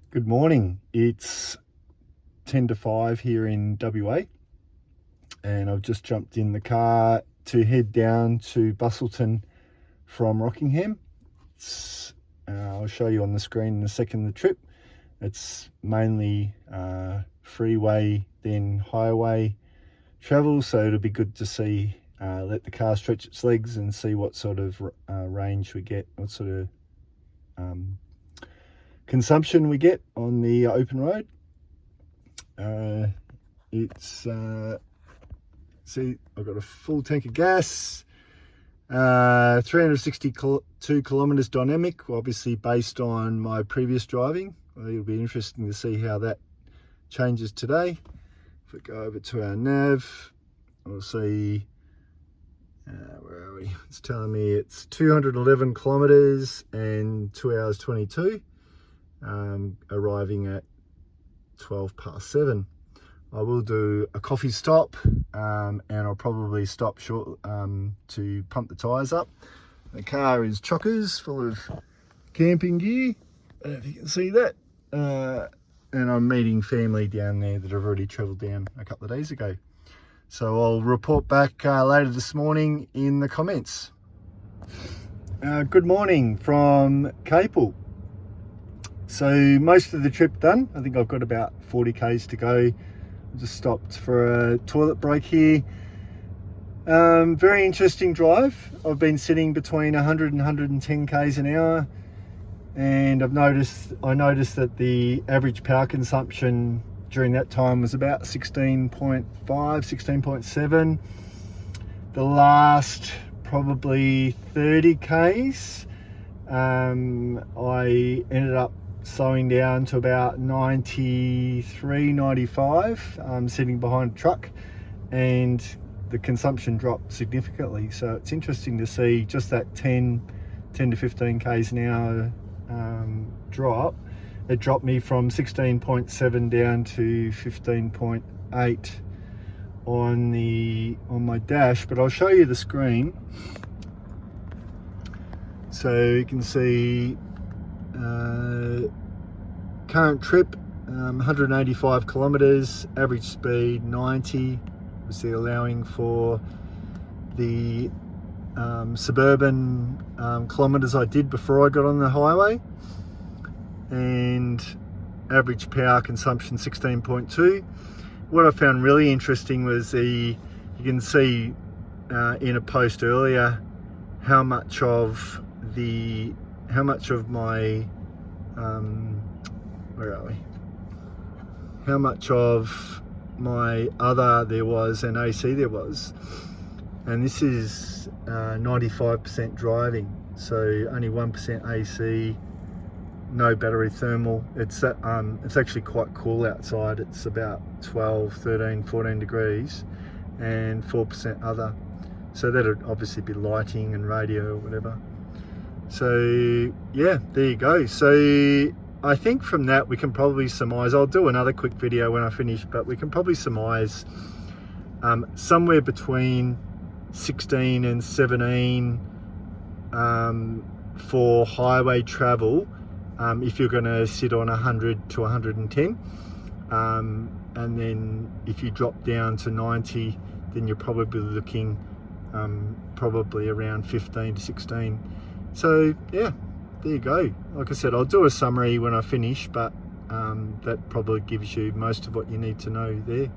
Good morning. It's 10 to 5 here in WA, and I've just jumped in the car to head down to Busselton from Rockingham. I'll show you on the screen in a second the trip. It's mainly freeway, then highway travel, so it'll be good to see, let the car stretch its legs and see what sort of range we get, what sort of consumption we get on the open road. See, I've got a full tank of gas, 362 kilometers dynamic, obviously based on my previous driving. It'll be interesting to see how that changes today. If we go over to our nav, we'll see, where are we? It's telling me it's 211 kilometers and 2 hours 22. Arriving at 7:12. I will do a coffee stop, and I'll probably stop short to pump the tyres up. The car is chockers, full of camping gear. I don't know if you can see that. And I'm meeting family down there that I've already travelled down a couple of days ago. So I'll report back later this morning in the comments. Good morning from Capel. So most of the trip done. I think I've got about 40 k's to go. Just stopped for a toilet break here. Very interesting drive. I've been sitting between 100 and 110 k's an hour, and I noticed that the average power consumption during that time was about 16.5, 16.7. The last probably 30 k's, I ended up slowing down to about 93, 95, sitting behind a truck, and the consumption dropped significantly. So it's interesting to see just that 10 to 15 k's an hour drop. It dropped me from 16.7 down to 15.8 on my dash, but I'll show you the screen so you can see current trip, 185 kilometers, average speed 90, obviously allowing for the suburban kilometers I did before I got on the highway, and average power consumption 16.2. What I found really interesting was you can see in a post earlier how much of my where are we? How much of my other there was and AC there was, and this is 95% driving, so only 1% AC, no battery thermal. It's actually quite cool outside. It's about 12, 13, 14 degrees, and 4% other. So that'd obviously be lighting and radio or whatever. So yeah, there you go. So I think from that we can probably surmise, I'll do another quick video when I finish, but we can probably surmise somewhere between 16 and 17 for highway travel, if you're going to sit on 100 to 110, and then if you drop down to 90, then you're probably looking probably around 15 to 16. So yeah, there you go. Like I said, I'll do a summary when I finish, but that probably gives you most of what you need to know there.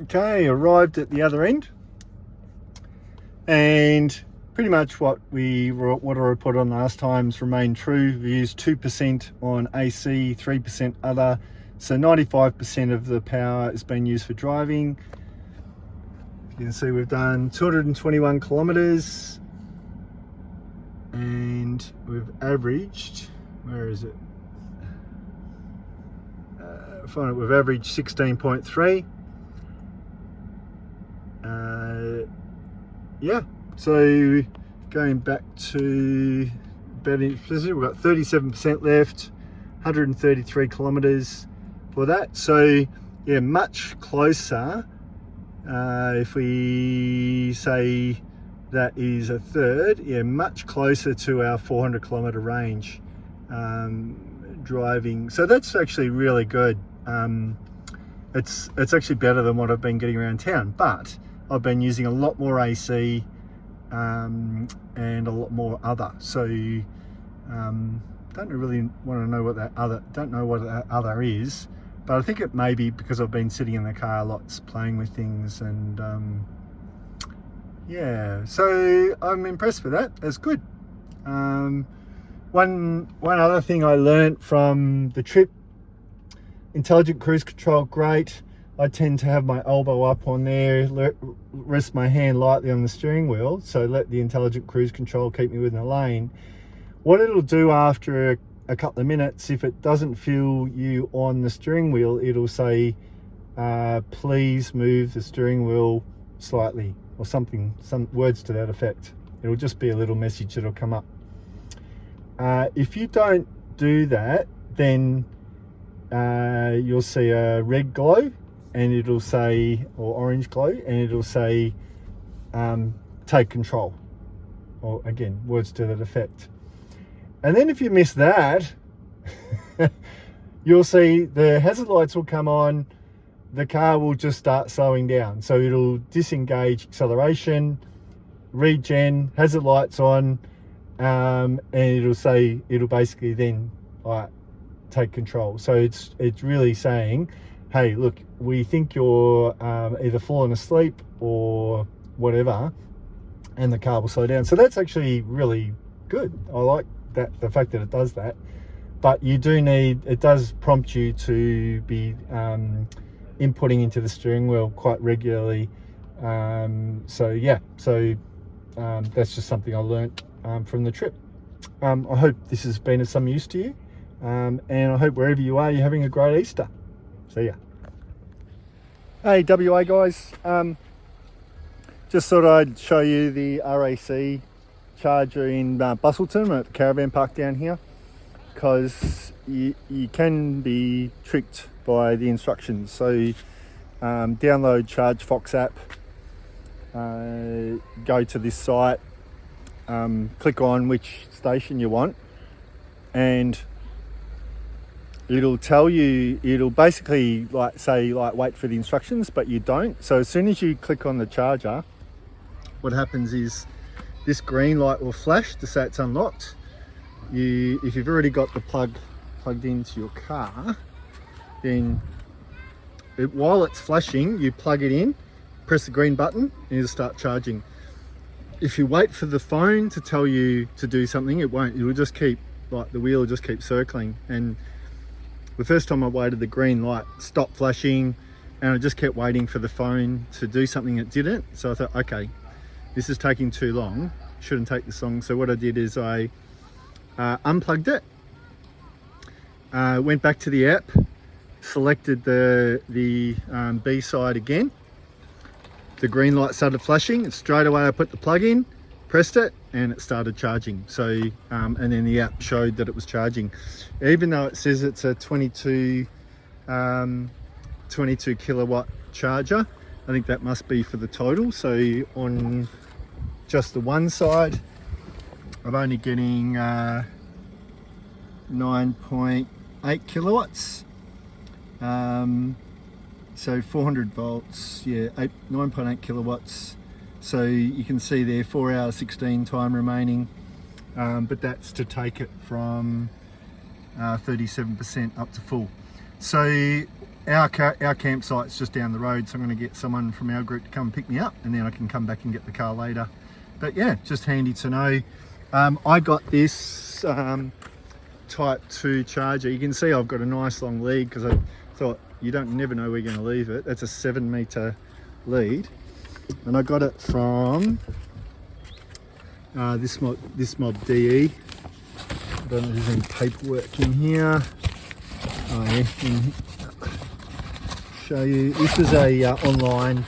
Okay, arrived at the other end, and pretty much what I reported on last time's remained true. We used 2% on AC, 3% other, so 95% of the power is being used for driving. You can see we've done 221 kilometers, and we've averaged, where is it? We've averaged 16.3. Yeah, so going back to battery efficiency, we've got 37% left, 133 kilometers for that. So yeah, much closer. If we say that is a third, yeah, much closer to our 400 kilometer range. driving. So that's actually really good. It's actually better than what I've been getting around town, but I've been using a lot more AC and a lot more other. So don't really want to know what that other is, but I think it may be because I've been sitting in the car lots playing with things, and yeah, so I'm impressed with that. That's good. One other thing I learnt from the trip: intelligent cruise control, great. I tend to have my elbow up on there, rest my hand lightly on the steering wheel, so let the intelligent cruise control keep me within the lane. What it'll do after a couple of minutes, if it doesn't feel you on the steering wheel, it'll say, please move the steering wheel slightly, or something, some words to that effect. It'll just be a little message that'll come up. If you don't do that, then you'll see a red glow, and it'll say, or orange glow, and it'll say, take control, or again, words to that effect. And then if you miss that, you'll see the hazard lights will come on, the car will just start slowing down. So it'll disengage acceleration, regen, hazard lights on, and it'll basically then take control. So it's really saying, hey, look, we think you're either falling asleep or whatever, and the car will slow down. So that's actually really good. I like that, the fact that it does that. But you do need, it does prompt you to be inputting into the steering wheel quite regularly. So yeah, so that's just something I learnt from the trip. I hope this has been of some use to you, and I hope wherever you are, you're having a great Easter. See ya. Hey WA guys, just thought I'd show you the RAC charger in Busselton at the caravan park down here, because you can be tricked by the instructions. So download ChargeFox app, go to this site, click on which station you want, and it'll tell you, it'll basically say wait for the instructions, but you don't. So as soon as you click on the charger, what happens is this green light will flash to say it's unlocked. If you've already got the plug plugged into your car, then while it's flashing, you plug it in, press the green button, and it'll start charging. If you wait for the phone to tell you to do something, it won't. It will just keep, the wheel will just keep circling. And the first time I waited, the green light stopped flashing, and I just kept waiting for the phone to do something it didn't. So I thought, okay, this is taking too long, shouldn't take this long. So what I did is I unplugged it, went back to the app, selected the B side again. The green light started flashing, and straight away I put the plug in, pressed it, and it started charging. So and then the app showed that it was charging, even though it says it's a 22 kilowatt charger. I think that must be for the total. So on just the one side, I'm only getting 9.8 kilowatts. So 400 volts, yeah, 9.8 kilowatts. So you can see there 4 hours 16 time remaining, but that's to take it from 37% up to full. So our campsite's just down the road, so I'm going to get someone from our group to come pick me up, and then I can come back and get the car later. But yeah, just handy to know. I got this Type 2 charger. You can see I've got a nice long lead, because I thought you never know where you're going to leave it. That's a 7-meter lead, and I got it from this mob DE. I don't know if there's any paperwork in here. Oh yeah, show you. This is a online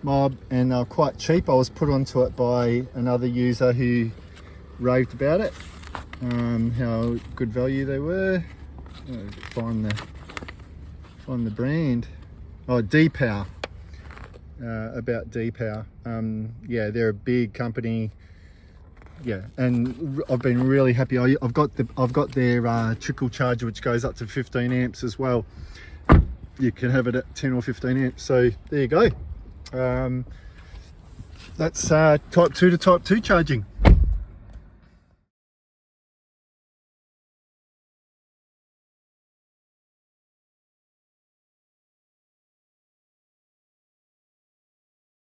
mob, and they're quite cheap. I was put onto it by another user who raved about it, how good value they were. Find the brand. Oh, D-Power. About D-Power. Yeah, they're a big company. yeah, and I've been really happy. I've got their trickle charger, which goes up to 15 amps as well. You can have it at 10 or 15 amps. So there you go. That's type 2 to type 2 charging.